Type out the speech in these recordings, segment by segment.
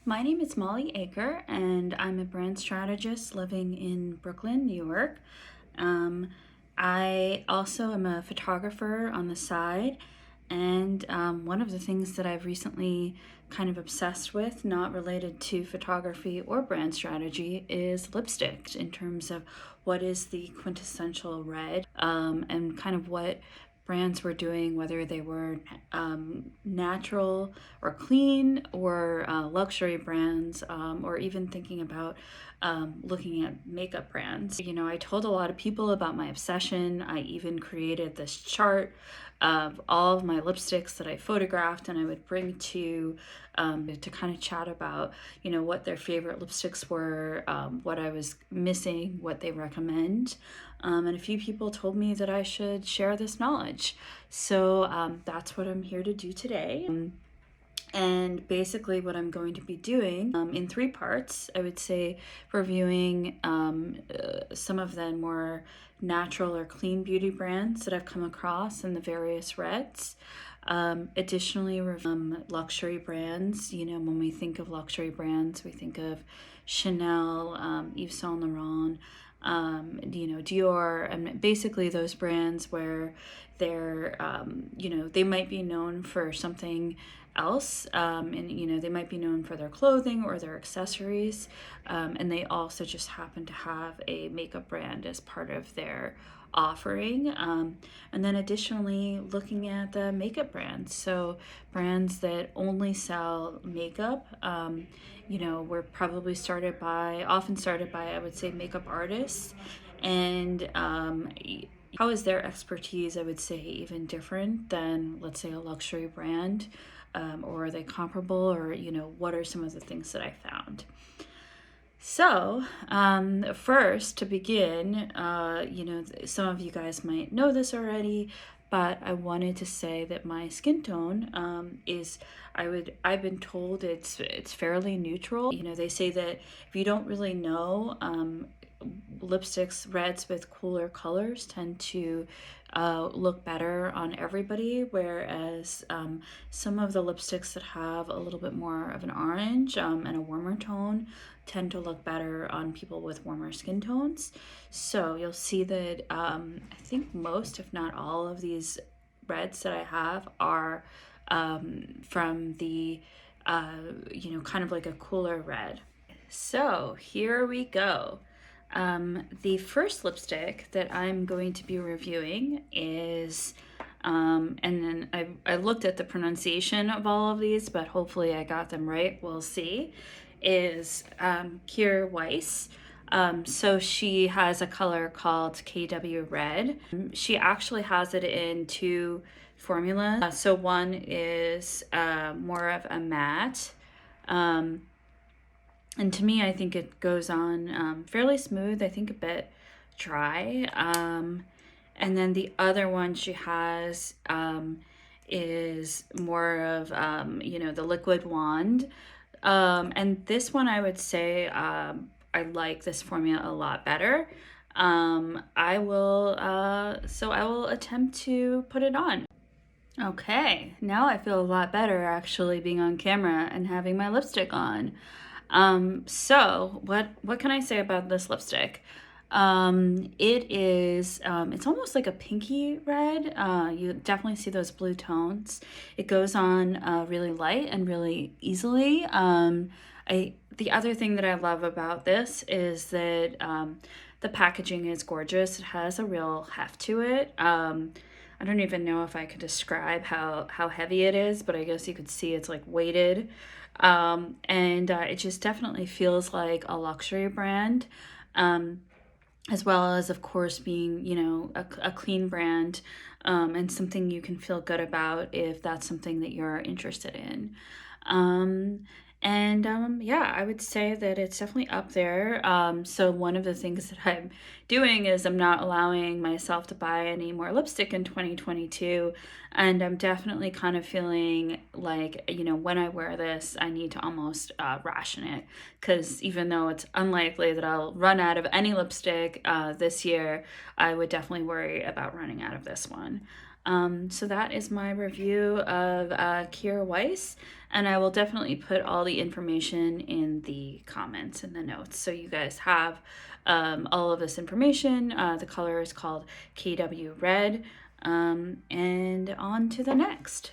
My name is Molly Aker, and I'm a brand strategist living in Brooklyn, New York. I also am a photographer on the side, and one of the things that I've recently kind of obsessed with, not related to photography or brand strategy, is lipstick in terms of what is the quintessential red, and kind of what brands were doing, whether they were natural or clean or luxury brands, or even thinking about looking at makeup brands. You know, I told a lot of people about my obsession. I even created this chart of all of my lipsticks that I photographed, and I would bring to kind of chat about, you know, what their favorite lipsticks were, what I was missing, what they recommend. And a few people told me that I should share this knowledge. So that's what I'm here to do today. And basically what I'm going to be doing in three parts, I would say reviewing some of the more natural or clean beauty brands that I've come across in the various reds. Additionally, luxury brands. You know, when we think of luxury brands, we think of Chanel, Yves Saint Laurent, you know, Dior, and basically those brands where they're, you know, they might be known for something else, and you know, they might be known for their clothing or their accessories, and they also just happen to have a makeup brand as part of their offering. And then additionally looking at the makeup brands, so brands that only sell makeup, you know, were probably often started by, I would say, makeup artists. And how is their expertise, I would say, even different than, let's say, a luxury brand? Or are they comparable? Or, you know, what are some of the things that I found? So, first, to begin, you know, some of you guys might know this already, but I wanted to say that my skin tone I've been told it's fairly neutral. You know, they say that if you don't really know, lipsticks, reds with cooler colors tend to look better on everybody, whereas some of the lipsticks that have a little bit more of an orange and a warmer tone tend to look better on people with warmer skin tones. So you'll see that I think most, if not all, of these reds that I have are from the, you know, kind of like a cooler red. So here we go. The first lipstick that I'm going to be reviewing is, and then I looked at the pronunciation of all of these, but hopefully I got them right, we'll see, is Kjaer Weis. So she has a color called KW Red. She actually has it in two formulas. So one is more of a matte, and to me, I think it goes on fairly smooth, I think a bit dry. And then the other one she has is more of, you know, the liquid wand. And this one, I would say, I like this formula a lot better. I will attempt to put it on. Okay, now I feel a lot better actually being on camera and having my lipstick on. So what can I say about this lipstick? It's almost like a pinky red. You definitely see those blue tones. It goes on really light and really easily. The other thing that I love about this is that the packaging is gorgeous. It has a real heft to it. I don't even know if I could describe how heavy it is, but I guess you could see it's like weighted. And it just definitely feels like a luxury brand, as well as, of course, being, you know, a clean brand, and something you can feel good about if that's something that you're interested in. Yeah, I would say that it's definitely up there. So one of the things that I'm doing is I'm not allowing myself to buy any more lipstick in 2022. And I'm definitely kind of feeling like, you know, when I wear this, I need to almost ration it. Because even though it's unlikely that I'll run out of any lipstick this year, I would definitely worry about running out of this one. So that is my review of Kjaer Weis, and I will definitely put all the information in the comments and the notes, so you guys have all of this information. The color is called KW Red, and on to the next.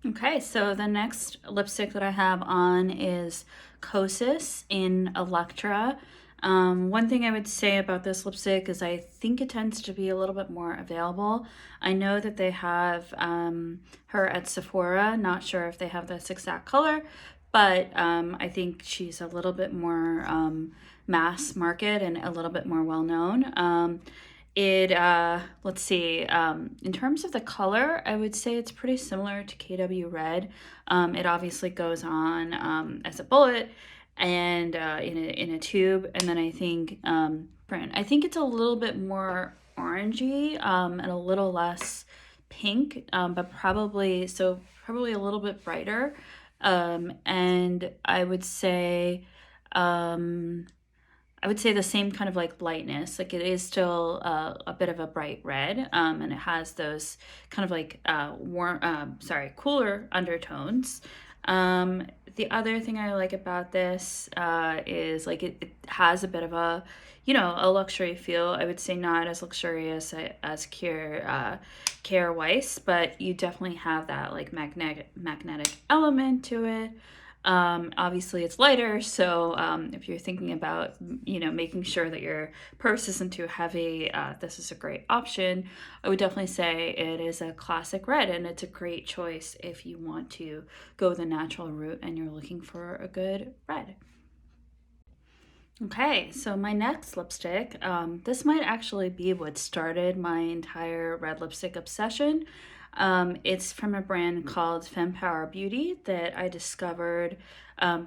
Okay, so the next lipstick that I have on is Kosas in Electra. One thing I would say about this lipstick is I think it tends to be a little bit more available. I know that they have her at Sephora. Not sure if they have this exact color, but I think she's a little bit more mass market and a little bit more well known. Let's see, in terms of the color, I would say it's pretty similar to KW Red. It obviously goes on as a bullet and in a tube, and then I think it's a little bit more orangey and a little less pink, but probably a little bit brighter. And I would say the same kind of like lightness. Like it is still a bit of a bright red, and it has those kind of like cooler undertones. The other thing I like about this is like it has a bit of a, a luxury feel. I would say not as luxurious as Kjaer Weis, but you definitely have that like magnetic element to it. Obviously it's lighter, so if you're thinking about making sure that your purse isn't too heavy, this is a great option. I would definitely say it is a classic red, and it's a great choice if you want to go the natural route and you're looking for a good red. Okay, so my next lipstick, this might actually be what started my entire red lipstick obsession. It's from a brand called Fempower Beauty that I discovered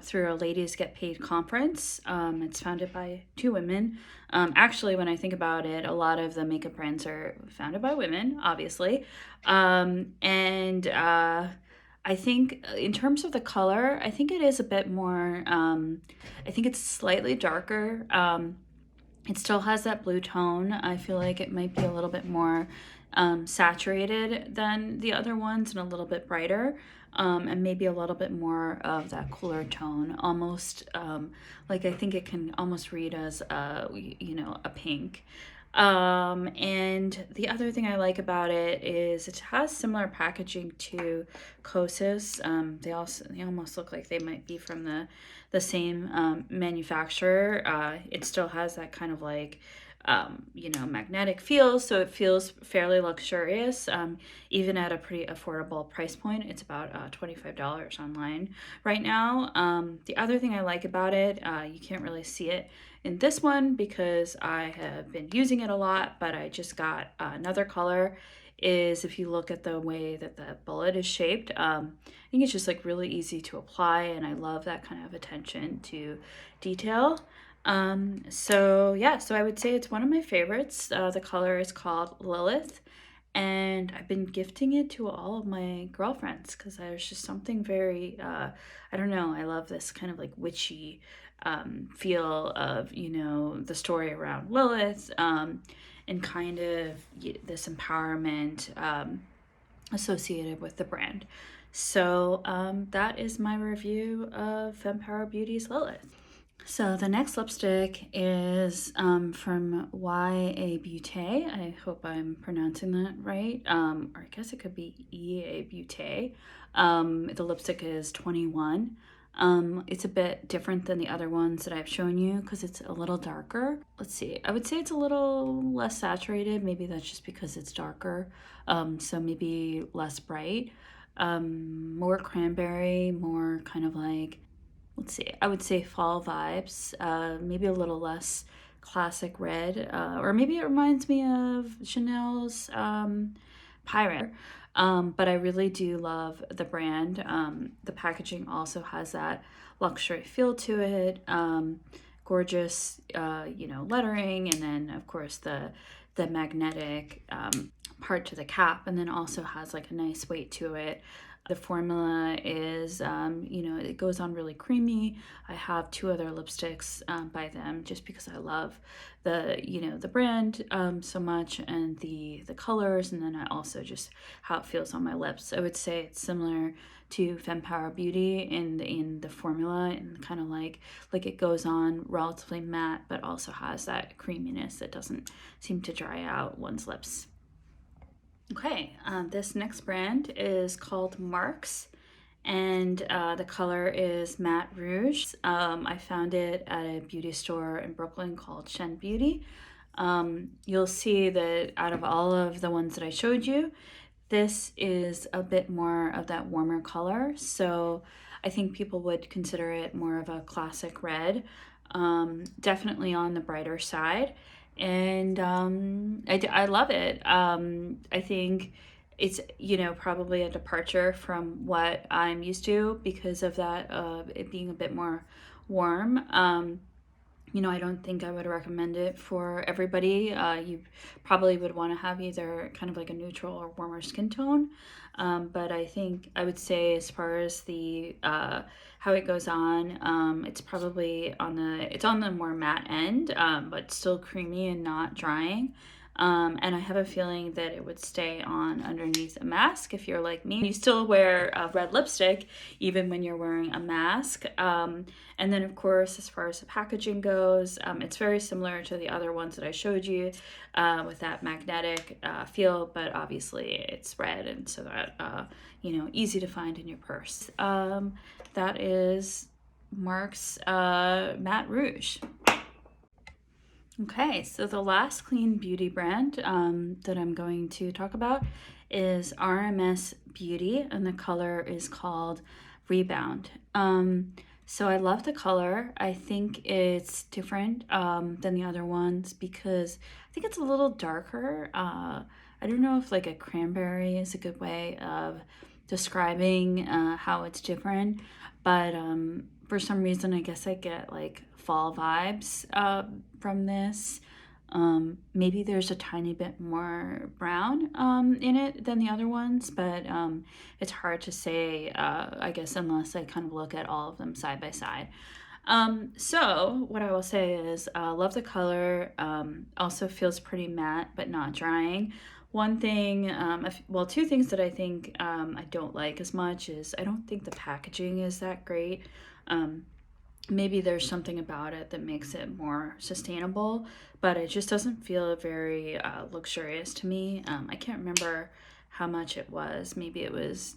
through a Ladies Get Paid conference. It's founded by two women. Actually, when I think about it, a lot of the makeup brands are founded by women, obviously. And I think in terms of the color, I think it is a bit more, I think it's slightly darker. It still has that blue tone. I feel like it might be a little bit more saturated than the other ones and a little bit brighter, and maybe a little bit more of that cooler tone. Almost like I think it can almost read as a pink. And the other thing I like about it is it has similar packaging to Kosas. They almost look like they might be from the same manufacturer. It still has that kind of like magnetic feel, so it feels fairly luxurious, even at a pretty affordable price point. It's about $25 online right now. The other thing I like about it, you can't really see it in this one because I have been using it a lot, but I just got another color, is if you look at the way that the bullet is shaped, I think it's just like really easy to apply, and I love that kind of attention to detail. So I would say it's one of my favorites. The color is called Lilith, and I've been gifting it to all of my girlfriends because there's just something very, I don't know, I love this kind of like witchy feel of, the story around Lilith, and kind of this empowerment associated with the brand. So that is my review of Fempower Beauty's Lilith. So the next lipstick is from YA Beauté. I hope I'm pronouncing that right. Or I guess it could be EA Beauté. The lipstick is 21. It's a bit different than the other ones that I've shown you because it's a little darker. Let's see. I would say it's a little less saturated. Maybe that's just because it's darker. So maybe less bright. More cranberry, more kind of like, let's see, I would say fall vibes, maybe a little less classic red, or maybe it reminds me of Chanel's Pirate. But I really do love the brand. The packaging also has that luxury feel to it, gorgeous, lettering, and then of course the magnetic part to the cap, and then also has like a nice weight to it. The formula is, you know, it goes on really creamy. I have 2 other lipsticks by them just because I love the, you know, the brand so much, and the colors, and then I also just how it feels on my lips. I would say it's similar to Fempower Beauty in the formula, and kind of like it goes on relatively matte, but also has that creaminess that doesn't seem to dry out one's lips. Okay, this next brand is called Maarks, and the color is Matte Rouge. I found it at a beauty store in Brooklyn called Shen Beauty. You'll see that out of all of the ones that I showed you, this is a bit more of that warmer color, so I think people would consider it more of a classic red. Definitely on the brighter side, and I love it. I think it's, you know, probably a departure from what I'm used to because of that, it being a bit more warm. You know, I don't think I would recommend it for everybody. You probably would want to have either kind of like a neutral or warmer skin tone. But I think I would say, as far as the how it goes on, it's probably on the more matte end, but still creamy and not drying. And I have a feeling that it would stay on underneath a mask if you're like me. You still wear a red lipstick even when you're wearing a mask. And then, of course, as far as the packaging goes, it's very similar to the other ones that I showed you, with that magnetic feel, but obviously it's red, and so that, you know, easy to find in your purse. That is Maarks Matte Rouge. Okay, so the last clean beauty brand that I'm going to talk about is RMS Beauty, and the color is called Rebound. So I love the color. I think it's different than the other ones because I think it's a little darker. I don't know if like a cranberry is a good way of describing how it's different, but for some reason I guess I get like fall vibes from this. Maybe there's a tiny bit more brown in it than the other ones, but it's hard to say, I guess, unless I kind of look at all of them side by side. So what I will say is, love the color. Also feels pretty matte, but not drying. One thing, well, 2 things that I think I don't like as much is I don't think the packaging is that great. Maybe there's something about it that makes it more sustainable, but it just doesn't feel very luxurious to me. I can't remember how much it was. Maybe it was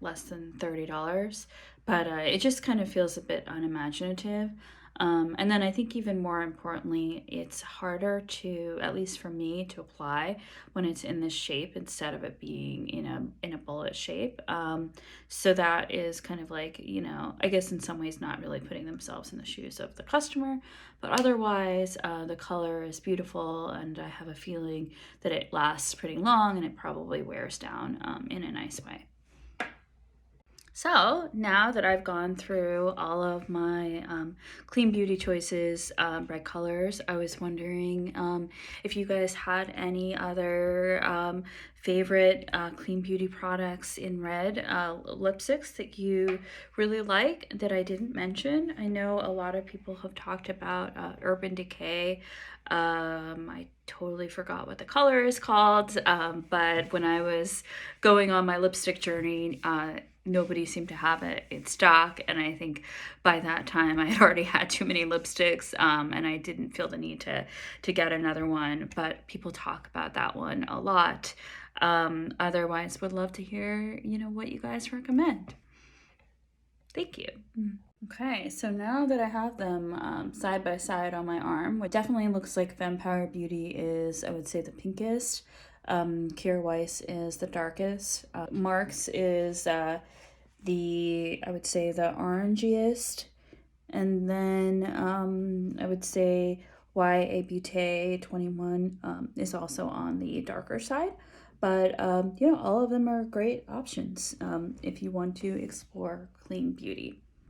less than $30, but it just kind of feels a bit unimaginative. And then I think even more importantly, it's harder to, at least for me, to apply when it's in this shape instead of it being in a bullet shape. So that is kind of like, you know, I guess in some ways not really putting themselves in the shoes of the customer, but otherwise the color is beautiful, and I have a feeling that it lasts pretty long and it probably wears down in a nice way. So now that I've gone through all of my clean beauty choices, bright colors, I was wondering if you guys had any other favorite clean beauty products in red lipsticks that you really like that I didn't mention. I know a lot of people have talked about Urban Decay. I totally forgot what the color is called, but when I was going on my lipstick journey, nobody seemed to have it in stock, and I think by that time I had already had too many lipsticks, and I didn't feel the need to get another one, but people talk about that one a lot. Otherwise, would love to hear, you know, what you guys recommend. Thank you. Okay, so now that I have them side by side on my arm, what definitely looks like Fempower Beauty is, I would say, the pinkest. Kjaer Weis is the darkest. Maarks is I would say, the orangiest. And then I would say YA Beauté 21 is also on the darker side. But, you know, all of them are great options if you want to explore clean beauty.